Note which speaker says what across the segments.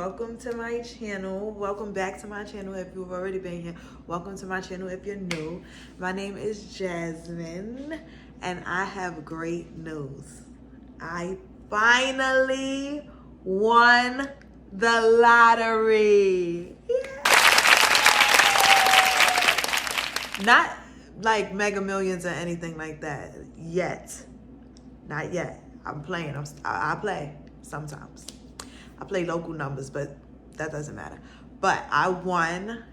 Speaker 1: welcome to my channel. Welcome back to my channel if you've already been here. Welcome to my channel if you're new. My name is Jasmine and I have great news. I finally won the lottery. Yeah. Not like Mega Millions or anything like that yet. Not yet. I'm playing. I play sometimes. I play local numbers, but that doesn't matter. But I won,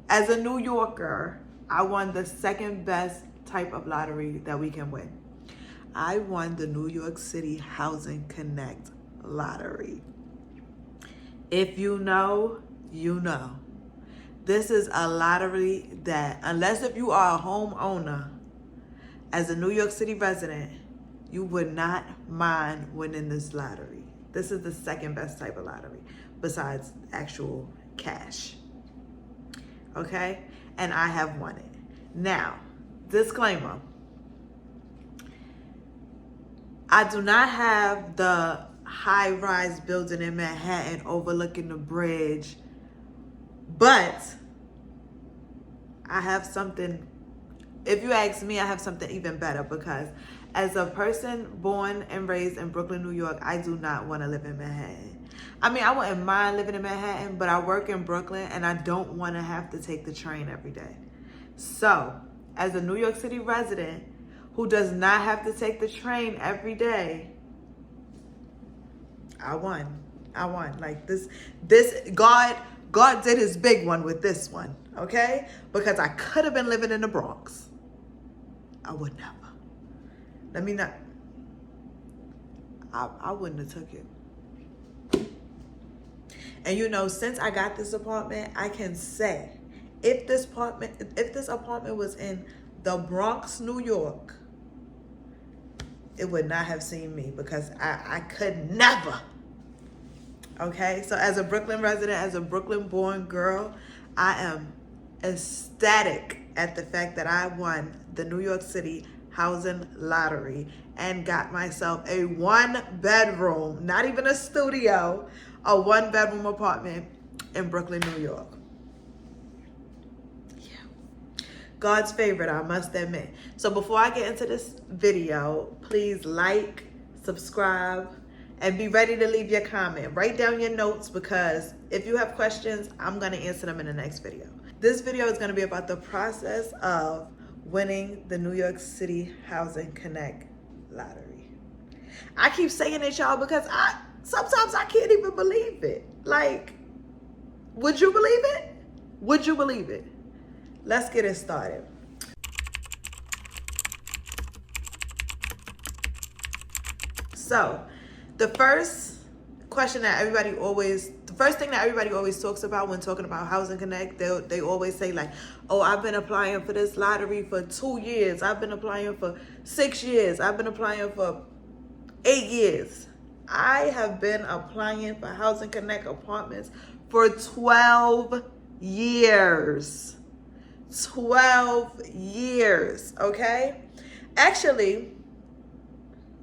Speaker 1: as a New Yorker, I won the second best type of lottery that we can win. I won the New York City Housing Connect lottery. If you know, you know. This is a lottery that, unless if you are a homeowner, as a New York City resident, you would not mind winning this lottery. This is the second best type of lottery besides actual cash. Okay? And I have won it. Now, disclaimer. I do not have the high-rise building in Manhattan overlooking the bridge, but I have something, if you ask me, I have something even better, because as a person born and raised in Brooklyn, New York, I do not want to live in Manhattan. I mean, I wouldn't mind living in Manhattan, but I work in Brooklyn and I don't want to have to take the train every day. So, as a New York City resident who does not have to take the train every day, I won. Like this God did his big one with this one, okay? Because I could have been living in the Bronx. I would never. Let me not. I wouldn't have took it. And you know, since I got this apartment, I can say, if this apartment was in the Bronx, New York, it would not have seen me, because I could never. Okay, so as a Brooklyn resident, as a Brooklyn-born girl, I am ecstatic at the fact that I won the New York City Housing Lottery and got myself a 1-bedroom, not even a studio, a 1-bedroom apartment in Brooklyn, New York. Yeah. God's favorite, I must admit. So before I get into this video, please like, subscribe, and be ready to leave your comment. Write down your notes, because if you have questions, I'm going to answer them in the next video. This video is going to be about the process of winning the New York City Housing Connect lottery. I keep saying it, y'all, because sometimes I can't even believe it. Like, would you believe it? Would you believe it? Let's get it started. So, the first thing that everybody always talks about when talking about Housing Connect, they always say like, oh, I've been applying for this lottery for 2 years. I've been applying for 6 years. I've been applying for 8 years. I have been applying for Housing Connect apartments for 12 years. 12 years, okay? Actually,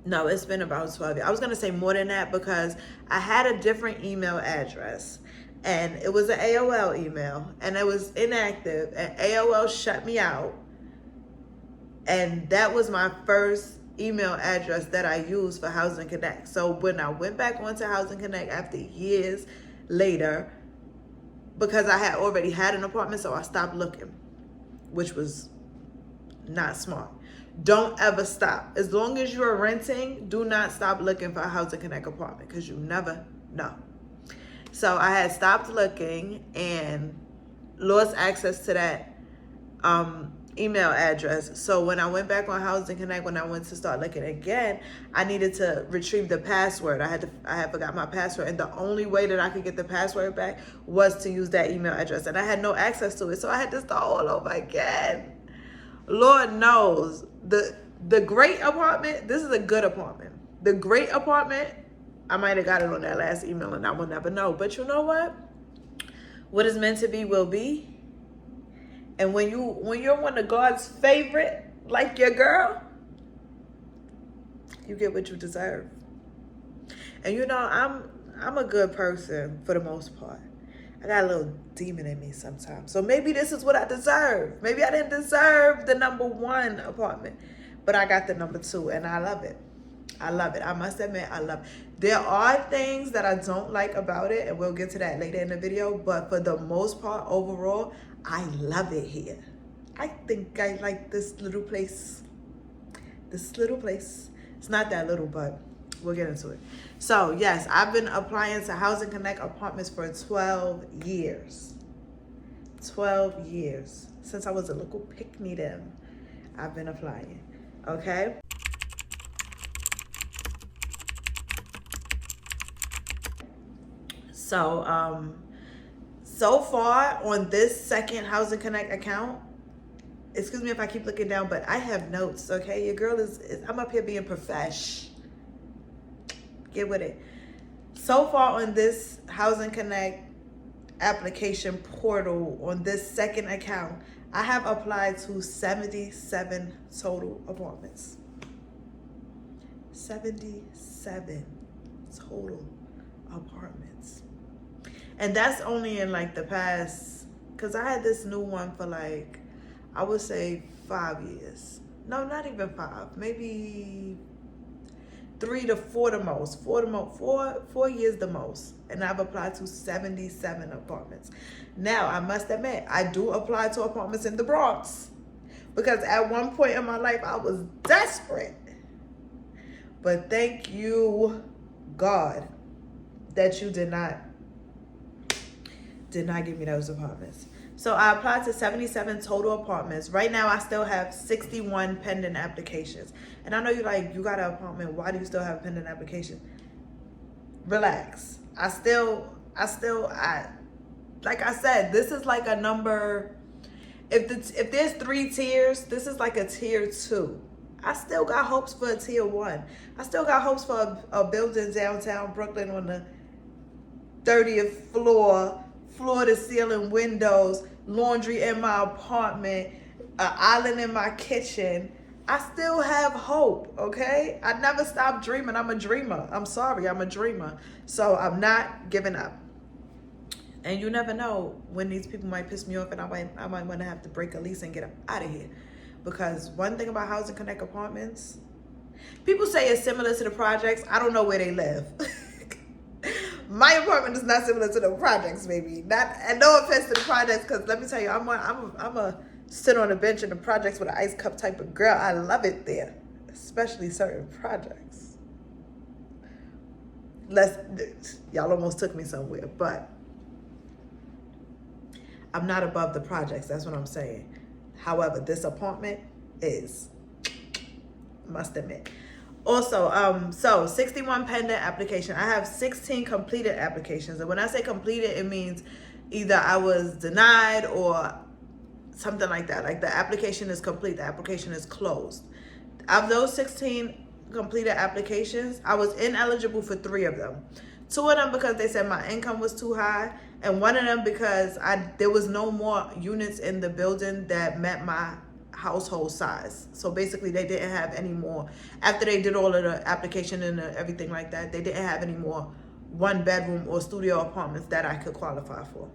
Speaker 1: no, it's been about 12 years. I was going to say more than that, because I had a different email address, and it was an AOL email, and it was inactive, and AOL shut me out. And that was my first email address that I used for Housing Connect. So when I went back onto Housing Connect after years later, because I had already had an apartment, so I stopped looking, which was not smart. Don't ever stop. As long as you're renting, do not stop looking for a Housing Connect apartment, because you never know. So I had stopped looking and lost access to that email address. So when I went back on Housing Connect, when I went to start looking again, I needed to retrieve the password. I had forgot my password, and the only way that I could get the password back was to use that email address, and I had no access to it. So I had to start all over again. Lord knows, the great apartment, this is a good apartment. The great apartment, I might have got it on that last email and I will never know. But you know what? What is meant to be will be. And when you're one of God's favorite, like your girl, you get what you deserve. And you know, I'm a good person for the most part. I got a little demon in me sometimes. So maybe this is what I deserve. Maybe I didn't deserve the #1 apartment, but I got the #2 and I love it. I love it. I must admit, I love it. There are things that I don't like about it, and we'll get to that later in the video, but for the most part, overall, I love it here. I think I like this little place. This little place. It's not that little, but we'll get into it. So yes, I've been applying to Housing Connect apartments for 12 years. 12 years. Since I was a little pick-me-dem, I've been applying, okay? So, so far on this second Housing Connect account, excuse me if I keep looking down, but I have notes, okay? Your girl I'm up here being profesh. Get with it. So far on this Housing Connect application portal, on this second account, I have applied to 77 total apartments. 77 total apartments. And that's only in like the past, because I had this new one for like, I would say 5 years. No, not even 5, maybe 3 to 4 the most. 4 years the most. And I've applied to 77 apartments. Now, I must admit, I do apply to apartments in the Bronx. Because at one point in my life, I was desperate. But thank you, God, that you did not give me those apartments. So I applied to 77 total apartments. Right now, I still have 61 pending applications. And I know you're like, you got an apartment. Why do you still have a pending application? Relax. I like I said, this is like a number. If there's 3 tiers, this is like a tier 2. I still got hopes for a tier 1. I still got hopes for a building downtown Brooklyn on the 30th floor to ceiling windows, laundry in my apartment, an island in my kitchen. I still have hope, okay? I never stop dreaming. I'm a dreamer. I'm sorry, I'm a dreamer. So I'm not giving up. And you never know when these people might piss me off, and I might want to have to break a lease and get out of here. Because one thing about Housing Connect apartments, people say it's similar to the projects. I don't know where they live. My apartment is not similar to the projects, baby. And no offense to the projects, because let me tell you, I'm a sit on a bench in the projects with an ice cup type of girl. I love it there, especially certain projects. Y'all almost took me somewhere, but I'm not above the projects. That's what I'm saying. However, this apartment is, must admit. Also, so 61 pending application. I have 16 completed applications. And when I say completed, it means either I was denied or something like that. Like the application is complete, the application is closed. Of those 16 completed applications, I was ineligible for 3 of them. 2 of them because they said my income was too high, and 1 of them because there was no more units in the building that met my household size. So basically they didn't have any more, after they did all of the application and everything like that, they didn't have any more 1-bedroom or studio apartments that I could qualify for.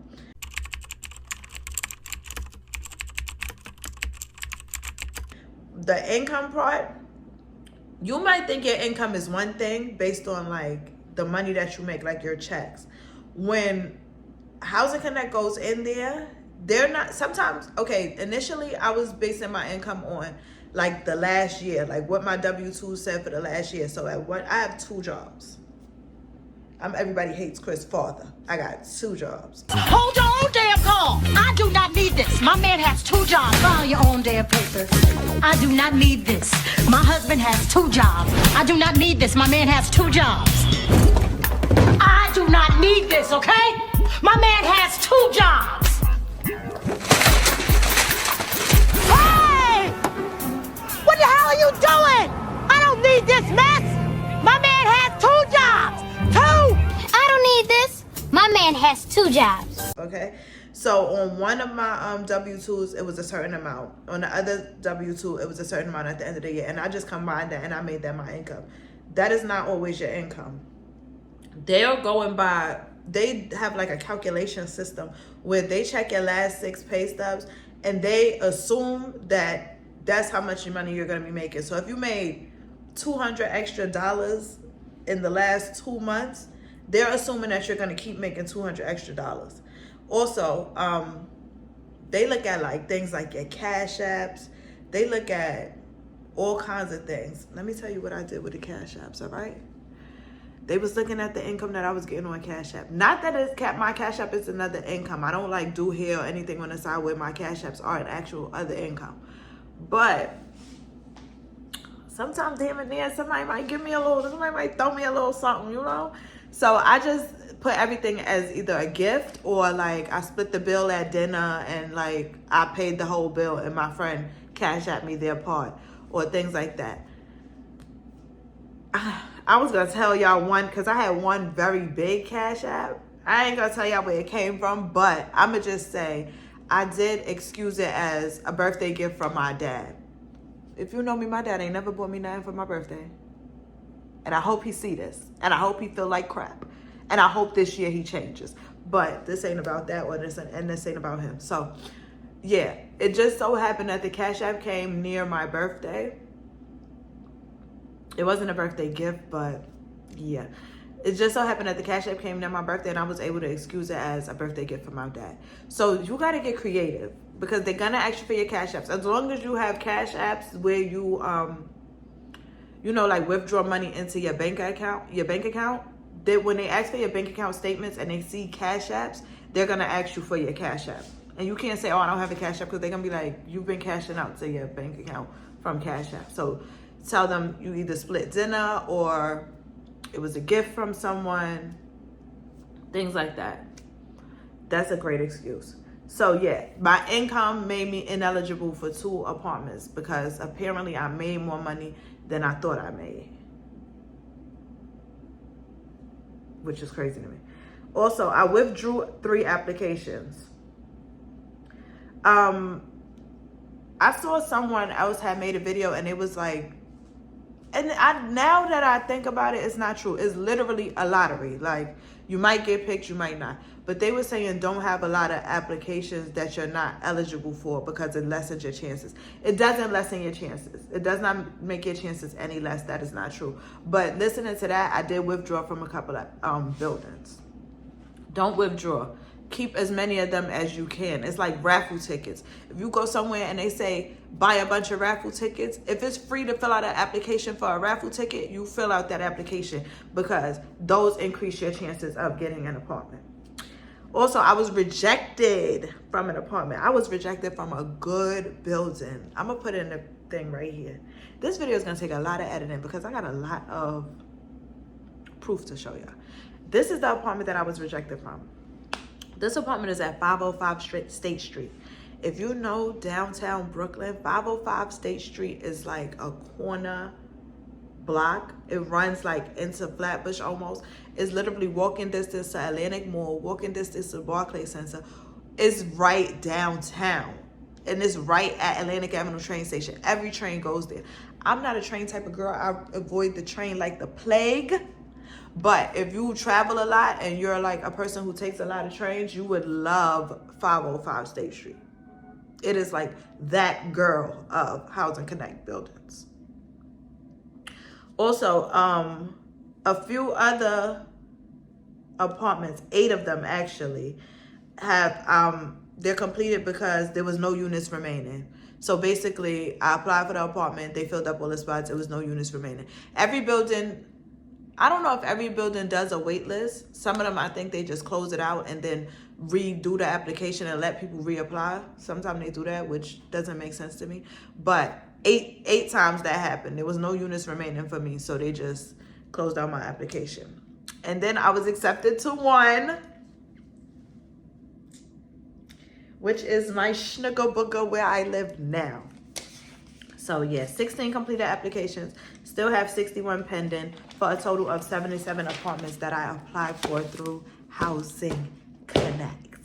Speaker 1: The income part, you might think your income is one thing based on like the money that you make, like your checks. When Housing Connect goes in there, they're not, sometimes, okay, initially I was basing my income on like the last year, like what my W-2 said for the last year. So I have 2 jobs. Everybody hates Chris' father. I got 2 jobs.
Speaker 2: Hold your own damn call. I do not need this. My man has 2 jobs. File your own damn papers. I do not need this. My husband has 2 jobs. I do not need this. My man has 2 jobs. I do not need this, okay? My man has 2 jobs. Hey! What the hell are you doing? I don't need this mess. My man has 2 jobs. 2!
Speaker 3: I don't need this. My man has 2 jobs.
Speaker 1: Okay, so on one of my W-2s, it was a certain amount. On the other W-2, it was a certain amount at the end of the year. And I just combined that and I made that my income. That is not always your income. they're going by, they have like a calculation system where they check your last 6 pay stubs and they assume that that's how much money you're going to be making. So if you made $200 extra in the last 2 months, they're assuming that you're going to keep making $200 extra. Also, they look at like things like your cash apps. They look at all kinds of things. Let me tell you what I did with the cash apps, all right? They was looking at the income that I was getting on Cash App. Not that it's my Cash App is another income. I don't like do hair or anything on the side where my Cash Apps are an actual other income. But sometimes, damn it, there, somebody might somebody might throw me a little something, you know? So I just put everything as either a gift or like I split the bill at dinner and like I paid the whole bill and my friend Cash App me their part or things like that. I was gonna tell y'all one because I had one very big Cash App. I ain't gonna tell y'all where it came from, but I'm gonna just say I did excuse it as a birthday gift from my dad. If you know me, my dad ain't never bought me nothing for my birthday. And I hope he see this. And I hope he feel like crap. And I hope this year he changes. But this ain't about that or this ain't about him. So yeah, it just so happened that the Cash App came near my birthday. It wasn't a birthday gift, but yeah. It just so happened that the Cash App came near my birthday and I was able to excuse it as a birthday gift for my dad. So you got to get creative because they're going to ask you for your Cash Apps. As long as you have Cash Apps where you, like withdraw money into your bank account, that when they ask for your bank account statements and they see Cash Apps, they're going to ask you for your Cash App. And you can't say, oh, I don't have a Cash App because they're going to be like, you've been cashing out to your bank account from Cash App. So tell them you either split dinner or it was a gift from someone, things like that. That's a great excuse. So yeah, my income made me ineligible for 2 apartments because apparently I made more money than I thought I made, which is crazy to me. Also, I withdrew 3 applications. I saw someone else had made a video and it was like, and now that I think about it, it's not true. It's literally a lottery. Like, you might get picked, you might not. But they were saying don't have a lot of applications that you're not eligible for because it lessens your chances. It doesn't lessen your chances. It does not make your chances any less. That is not true. But listening to that, I did withdraw from a couple of buildings. Don't withdraw. Keep as many of them as you can. It's like raffle tickets. If you go somewhere and they say buy a bunch of raffle tickets, if it's free to fill out an application for a raffle ticket, you fill out that application because those increase your chances of getting an apartment. Also, I was rejected from an apartment. I was rejected from a good building. I'm gonna put in the thing right here. This video is gonna take a lot of editing because I got a lot of proof to show y'all. This is the apartment that I was rejected from. This apartment is at 505 State Street. If you know downtown Brooklyn, 505 State Street is like a corner block. It runs like into Flatbush almost. It's literally walking distance to Atlantic Mall, walking distance to Barclays Center. It's right downtown. And it's right at Atlantic Avenue train station. Every train goes there. I'm not a train type of girl. I avoid the train like the plague. But if you travel a lot and you're like a person who takes a lot of trains, you would love 505 State Street. It is like that girl of Housing Connect buildings. Also, a few other apartments, 8 of them actually, have they're completed because there was no units remaining. So basically, I applied for the apartment, they filled up all the spots, there was no units remaining. Every building, I don't know if every building does a wait list. Some of them, I think they just close it out and then redo the application and let people reapply. Sometimes they do that, which doesn't make sense to me. But eight times that happened. There was no units remaining for me, so they just closed out my application. And then I was accepted to one, which is my Schnugga Booga where I live now. So yeah, 16 completed applications, still have 61 pending for a total of 77 apartments that I applied for through Housing Connect.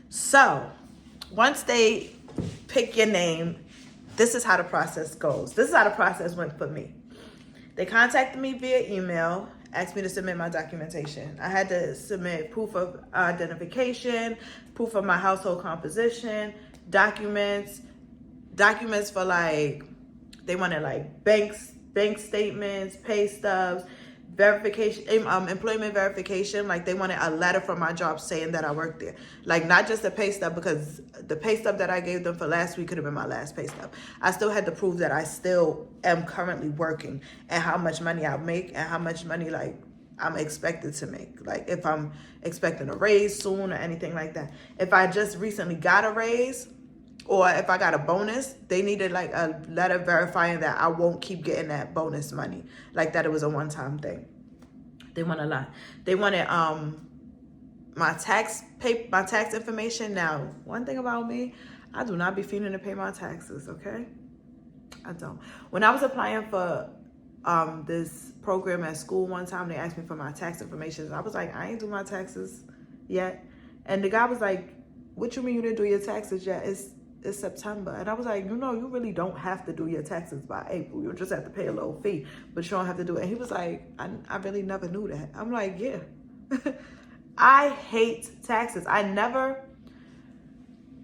Speaker 1: So once they pick your name, this is how the process goes. This is how the process went for me. They contacted me via email, asked me to submit my documentation. I had to submit proof of identification, proof of my household composition, documents for like, they wanted like bank statements, pay stubs, verification, employment verification. Like they wanted a letter from my job saying that I worked there. Like not just a pay stub, because the pay stub that I gave them for last week could have been my last pay stub. I still had to prove that I still am currently working and how much money I make and how much money like I'm expected to make. Like if I'm expecting a raise soon or anything like that. If I just recently got a raise, or if I got a bonus, they needed like a letter verifying that I won't keep getting that bonus money. Like that it was a one-time thing. They want a lot. They wanted my tax information. Now, one thing about me, I do not be feeling to pay my taxes, okay? I don't. When I was applying for this program at school one time, they asked me for my tax information. I was like, I ain't do my taxes yet. And the guy was like, what you mean you didn't do your taxes yet? It's September. And I was like, you know, you really don't have to do your taxes by April. You just have to pay a little fee, but you don't have to do it. And he was like, I really never knew that. I'm like, yeah. I hate taxes.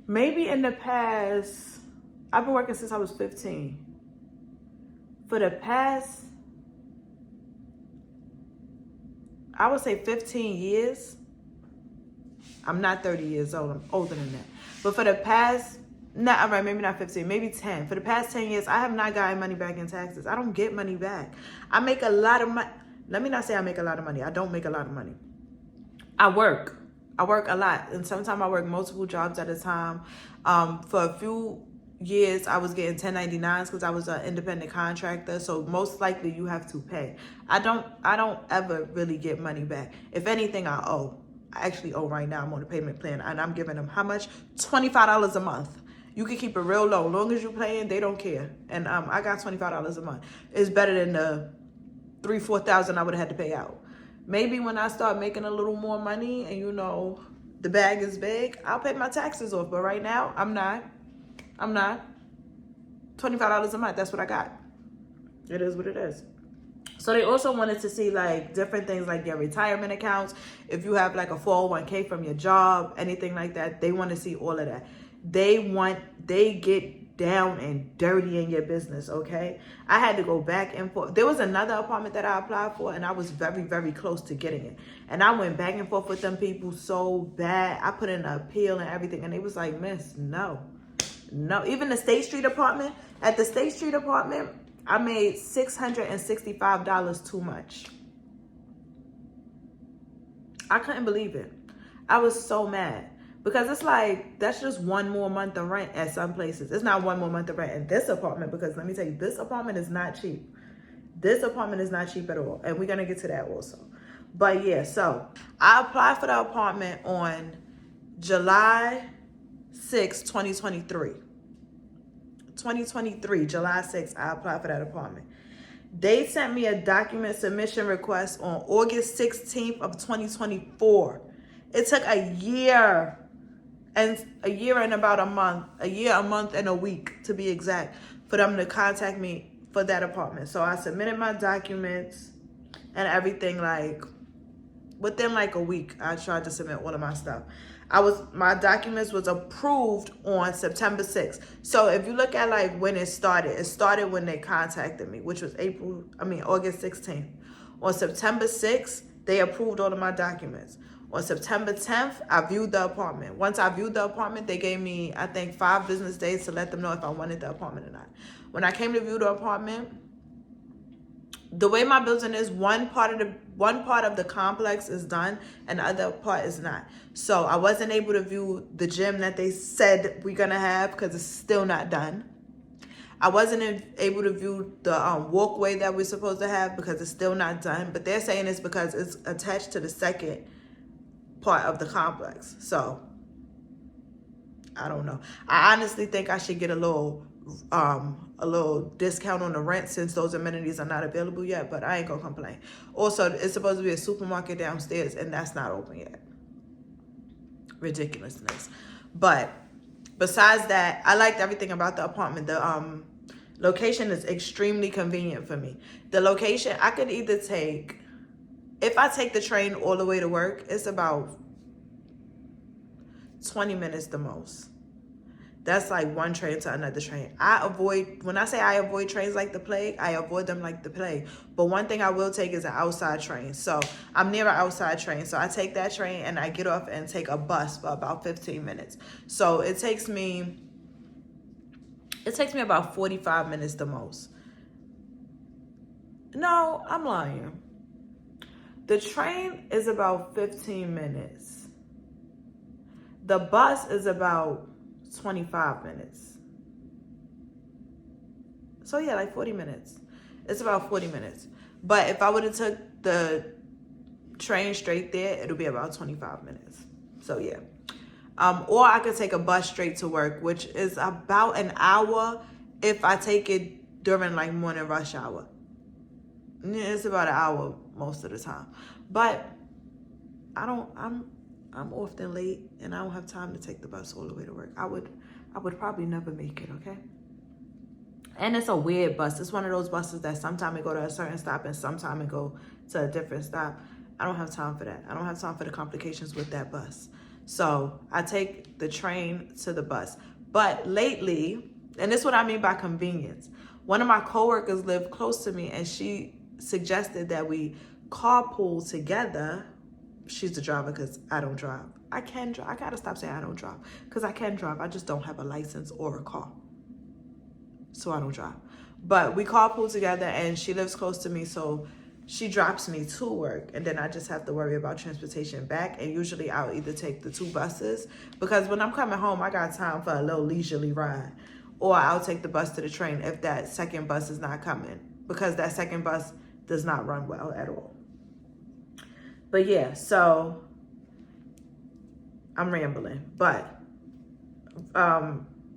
Speaker 1: Maybe in the past, I've been working since I was 15. For the past, I would say 15 years. I'm not 30 years old. I'm older than that. But for the past, all right, maybe not 15, maybe 10. For the past 10 years, I have not gotten money back in taxes. I don't get money back. I make a lot of money. Let me not say I make a lot of money. I don't make a lot of money. I work a lot. And sometimes I work multiple jobs at a time. For a few years, I was getting 1099s because I was an independent contractor. So most likely you have to pay. I don't ever really get money back. If anything, I owe. I actually owe right now. I'm on a payment plan and I'm giving them how much? $25 a month. You can keep it real low. As long as you're paying, they don't care. And I got $25 a month. It's better than the $3,000-$4,000 I would have had to pay out. Maybe when I start making a little more money and, you know, the bag is big, I'll pay my taxes off. But right now, I'm not. $25 a month, that's what I got. It is what it is. So they also wanted to see like different things like your retirement accounts. If you have like a 401k from your job, anything like that, they want to see all of that. They get down and dirty in your business, okay? I had to go back and forth. There was another apartment that I applied for and I was very, very close to getting it. And I went back and forth with them people so bad. I put in an appeal and everything and they was like, miss, no. Even the State Street apartment, at the State Street apartment, I made $665 too much. I couldn't believe it. I was so mad. Because it's like, that's just one more month of rent at some places. It's not one more month of rent in this apartment because let me tell you, this apartment is not cheap. This apartment is not cheap at all. And we're going to get to that also. But yeah, so I applied for the apartment on July 6, 2023. 2023, July 6th, I applied for that apartment. They sent me a document submission request on August 16th of 2024. It took a year and about a month, a month and a week to be exact, for them to contact me for that apartment. So I submitted my documents and everything like within like a week. I tried to submit all of my stuff. My documents was approved on September 6th. So if you look at like when it started when they contacted me, which was August 16th. On September 6th, they approved all of my documents. On September 10th, I viewed the apartment. Once I viewed the apartment, they gave me, I think, 5 business days to let them know if I wanted the apartment or not. When I came to view the apartment, the way my building is, one part of the complex is done and the other part is not. So I wasn't able to view the gym that they said we're gonna have because it's still not done. I wasn't able to view the walkway that we're supposed to have because it's still not done. But they're saying it's because it's attached to the second part of the complex. So I don't know. I honestly think I should get a little discount on the rent since those amenities are not available yet, but I ain't gonna complain. Also, it's supposed to be a supermarket downstairs and that's not open yet. Ridiculousness. But Besides that, I liked everything about the apartment. The location is extremely convenient for me. The location, I could either take, if I take the train all the way to work, it's about 20 minutes the most. That's like one train to another train. When I say I avoid trains like the plague, I avoid them like the plague. But one thing I will take is an outside train. So I'm near an outside train. So I take that train and I get off and take a bus for about 15 minutes. So it takes me about 45 minutes the most. No, I'm lying. The train is about 15 minutes. The bus is about 25 minutes. So yeah, like 40 minutes. It's about 40 minutes. But if I would have took the train straight there, it'll be about 25 minutes. So yeah. Or I could take a bus straight to work, which is about an hour if I take it during like morning rush hour. It's about an hour most of the time. But I'm often late and I don't have time to take the bus all the way to work. I would probably never make it, okay? And it's a weird bus. It's one of those buses that sometimes it go to a certain stop and sometimes it go to a different stop. I don't have time for that. I don't have time for the complications with that bus. So I take the train to the bus. But lately, and this is what I mean by convenience, one of my coworkers lived close to me and she suggested that we carpool together. She's the driver because I don't drive. I can drive. I gotta stop saying I don't drive because I can drive. I just don't have a license or a car. So I don't drive. But we carpool together and she lives close to me. So she drops me to work and then I just have to worry about transportation back. And usually I'll either take the 2 buses because when I'm coming home, I got time for a little leisurely ride. Or I'll take the bus to the train if that second bus is not coming because that second bus does not run well at all. But yeah, so I'm rambling. But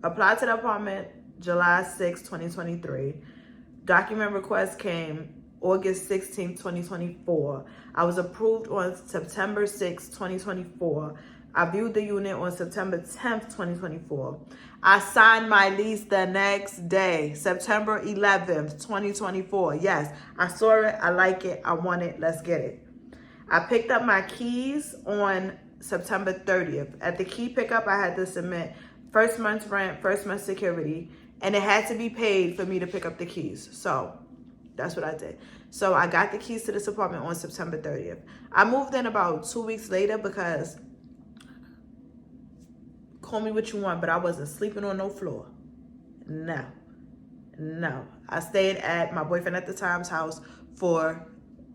Speaker 1: applied to the apartment July 6, 2023. Document request came August 16, 2024. I was approved on September 6, 2024. I viewed the unit on September 10th, 2024. I signed my lease the next day, September 11th, 2024. Yes, I saw it. I like it. I want it. Let's get it. I picked up my keys on September 30th. At the key pickup, I had to submit first month's rent, first month's security, and it had to be paid for me to pick up the keys. So that's what I did. So I got the keys to this apartment on September 30th. I moved in about 2 weeks later because, call me what you want, but I wasn't sleeping on no floor. No. I stayed at my boyfriend at the time's house for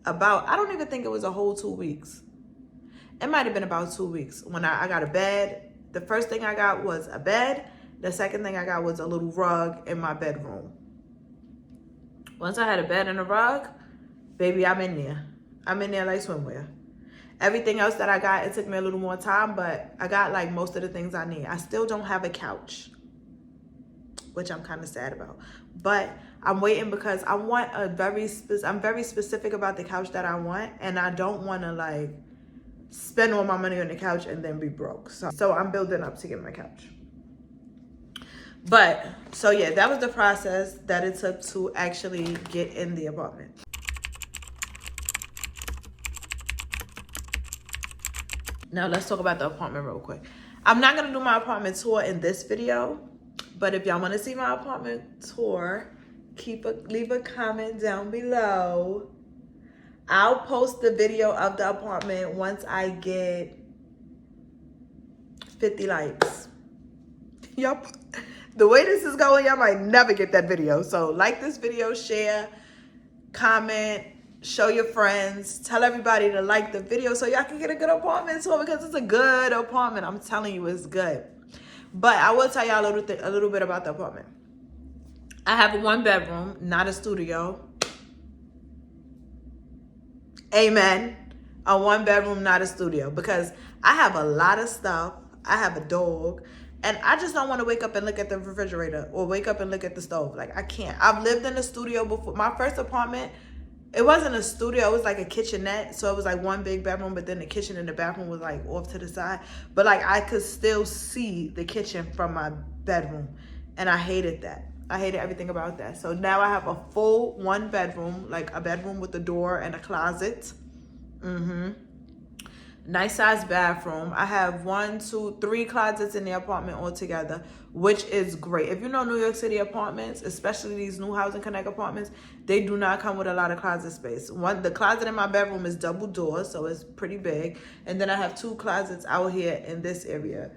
Speaker 1: about, I don't even think it was a whole 2 weeks. It might have been about 2 weeks. When I got a bed, the first thing I got was a bed. The second thing I got was a little rug in my bedroom. Once I had a bed and a rug, baby, I'm in there. I'm in there like swimwear. Everything else that I got, it took me a little more time, but I got like most of the things I need. I still don't have a couch, which I'm kind of sad about. But I'm waiting because I want I'm very specific about the couch that I want, and I don't want to like spend all my money on the couch and then be broke. So I'm building up to get my couch. But so yeah, that was the process that it took to actually get in the apartment. Now let's talk about the apartment real quick. I'm not gonna do my apartment tour in this video, but if y'all wanna see my apartment tour, leave a comment down below. I'll post the video of the apartment once I get 50 likes. Yup. The way this is going, y'all might never get that video. So like this video, share, comment, show your friends, tell everybody to like the video so y'all can get a good apartment tour because it's a good apartment. I'm telling you, it's good. But I will tell y'all a little bit about the apartment. I have a 1-bedroom, not a studio. Amen. A 1-bedroom, not a studio, because I have a lot of stuff. I have a dog. And I just don't want to wake up and look at the refrigerator or wake up and look at the stove. Like, I can't. I've lived in a studio before. My first apartment, it wasn't a studio, it was like a kitchenette. So it was like one big bedroom, but then the kitchen and the bathroom was like off to the side. But like I could still see the kitchen from my bedroom. And I hated that. I hated everything about that. So now I have a full 1 bedroom, like a bedroom with a door and a closet. Nice size bathroom. I have 1, 2, 3 closets in the apartment altogether, which is great. If you know New York City apartments, especially these new Housing Connect apartments, they do not come with a lot of closet space. The closet in my bedroom is double doors, so it's pretty big. And then I have 2 closets out here in this area,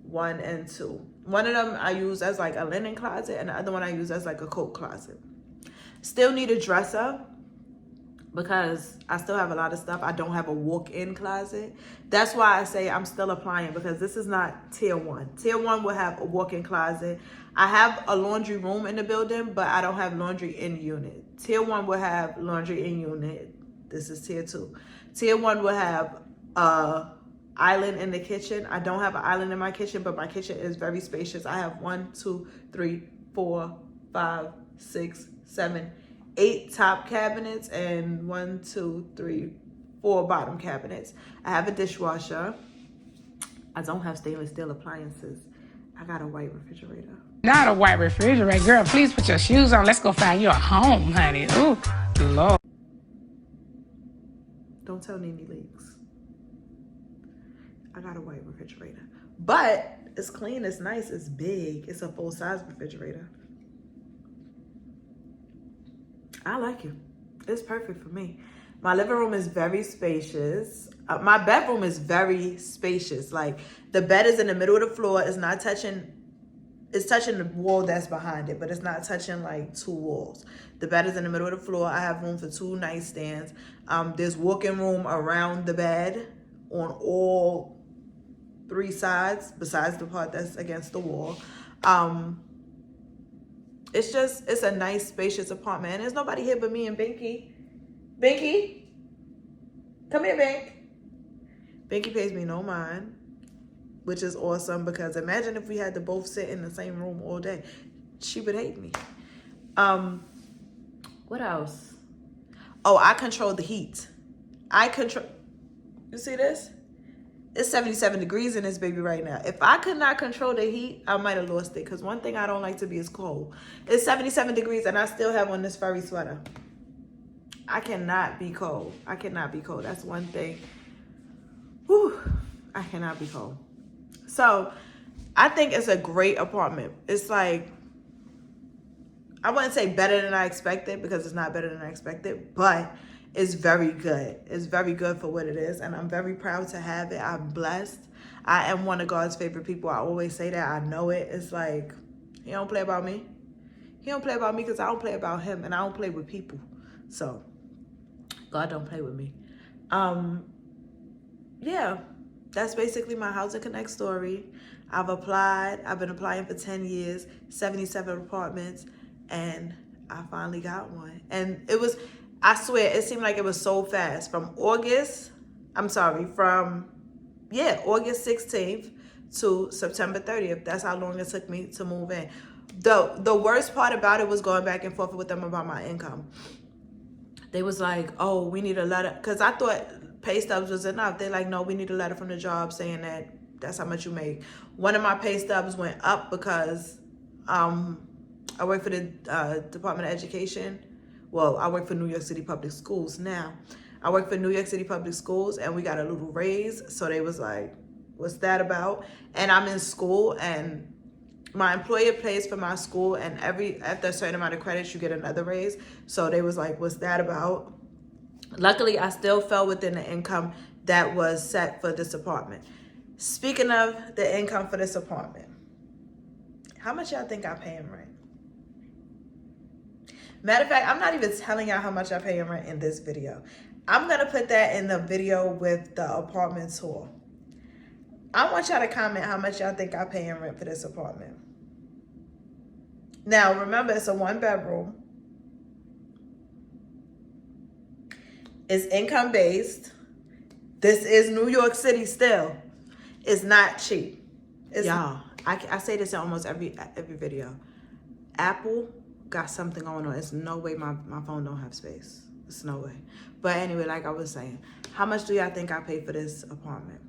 Speaker 1: 1 and 2. One of them I use as like a linen closet, and the other one I use as like a coat closet. Still need a dresser, because I still have a lot of stuff. I don't have a walk-in closet. That's why I say I'm still applying, because this is not tier 1. Tier 1 will have a walk-in closet. I have a laundry room in the building, but I don't have laundry in unit. Tier 1 will have laundry in unit. This is tier 2. Tier 1 will have a island in the kitchen. I don't have an island in my kitchen, but my kitchen is very spacious. I have 1, 2, 3, 4, 5, 6, 7, 8 top cabinets and 1, 2, 3, 4 bottom cabinets. I have a dishwasher. I don't have stainless steel appliances. I got a white refrigerator.
Speaker 4: Not a white refrigerator. Girl, please put your shoes on. Let's go find you a home, honey. Ooh, Lord.
Speaker 1: Don't tell Nene Leaks. I got a white refrigerator. But it's clean, it's nice, it's big. It's a full-size refrigerator. I like it. It's perfect for me. My living room is very spacious. My bedroom is very spacious. Like, the bed is in the middle of the floor. It's not touching, it's touching the wall that's behind it, but it's not touching like 2 walls. The bed is in the middle of the floor. I have room for 2 nightstands. There's walk-in room around the bed on all 3 sides, besides the part that's against the wall. It's a nice, spacious apartment. And there's nobody here but me and Binky. Binky, come here, Bink. Binky pays me no mind, which is awesome, because imagine if we had to both sit in the same room all day. She would hate me. What else? Oh, I control the heat. You see this? It's 77 degrees in this baby right now. If I could not control the heat, I might have lost it. Because one thing I don't like to be is cold. It's 77 degrees and I still have on this furry sweater. I cannot be cold. I cannot be cold. That's one thing. Whew. I cannot be cold. So, I think it's a great apartment. It's like, I wouldn't say better than I expected, because it's not better than I expected. But it's very good. It's very good for what it is. And I'm very proud to have it. I'm blessed. I am one of God's favorite people. I always say that. I know it. It's like, he don't play about me. He don't play about me because I don't play about him. And I don't play with people. So, God don't play with me. Yeah. That's basically my Housing Connect story. I've applied. I've been applying for 10 years. 77 apartments. And I finally got one. And it was... I swear, it seemed like it was so fast. From August 16th to September 30th. That's how long it took me to move in. The worst part about it was going back and forth with them about my income. They was like, oh, we need a letter. Because I thought pay stubs was enough. They're like, no, we need a letter from the job saying that that's how much you make. One of my pay stubs went up because I work for the Department of Education. Well, I work for New York City Public Schools now. I work for New York City Public Schools, and we got a little raise. So they was like, what's that about? And I'm in school, and my employer pays for my school, and after a certain amount of credits, you get another raise. So they was like, what's that about? Luckily, I still fell within the income that was set for this apartment. Speaking of the income for this apartment, how much y'all think I pay in rent? Matter of fact, I'm not even telling y'all how much I pay in rent in this video. I'm going to put that in the video with the apartment tour. I want y'all to comment how much y'all think I pay in rent for this apartment. Now, remember, it's a 1-bedroom. It's income-based. This is New York City still. It's not cheap. Y'all, I say this in almost every video. Apple got something going on. It's no way my phone don't have space. It's no way. But anyway, like I was saying, how much do y'all think I paid for this apartment?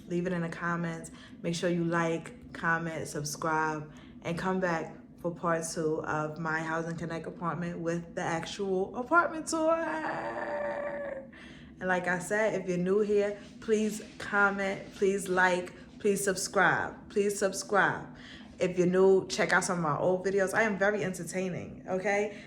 Speaker 1: Leave it in the comments. Make sure you like, comment, subscribe, and come back for part 2 of my Housing Connect apartment with the actual apartment tour. And like I said, if you're new here, please comment, please like, please subscribe. Please subscribe. If you're new, check out some of my old videos. I am very entertaining, okay?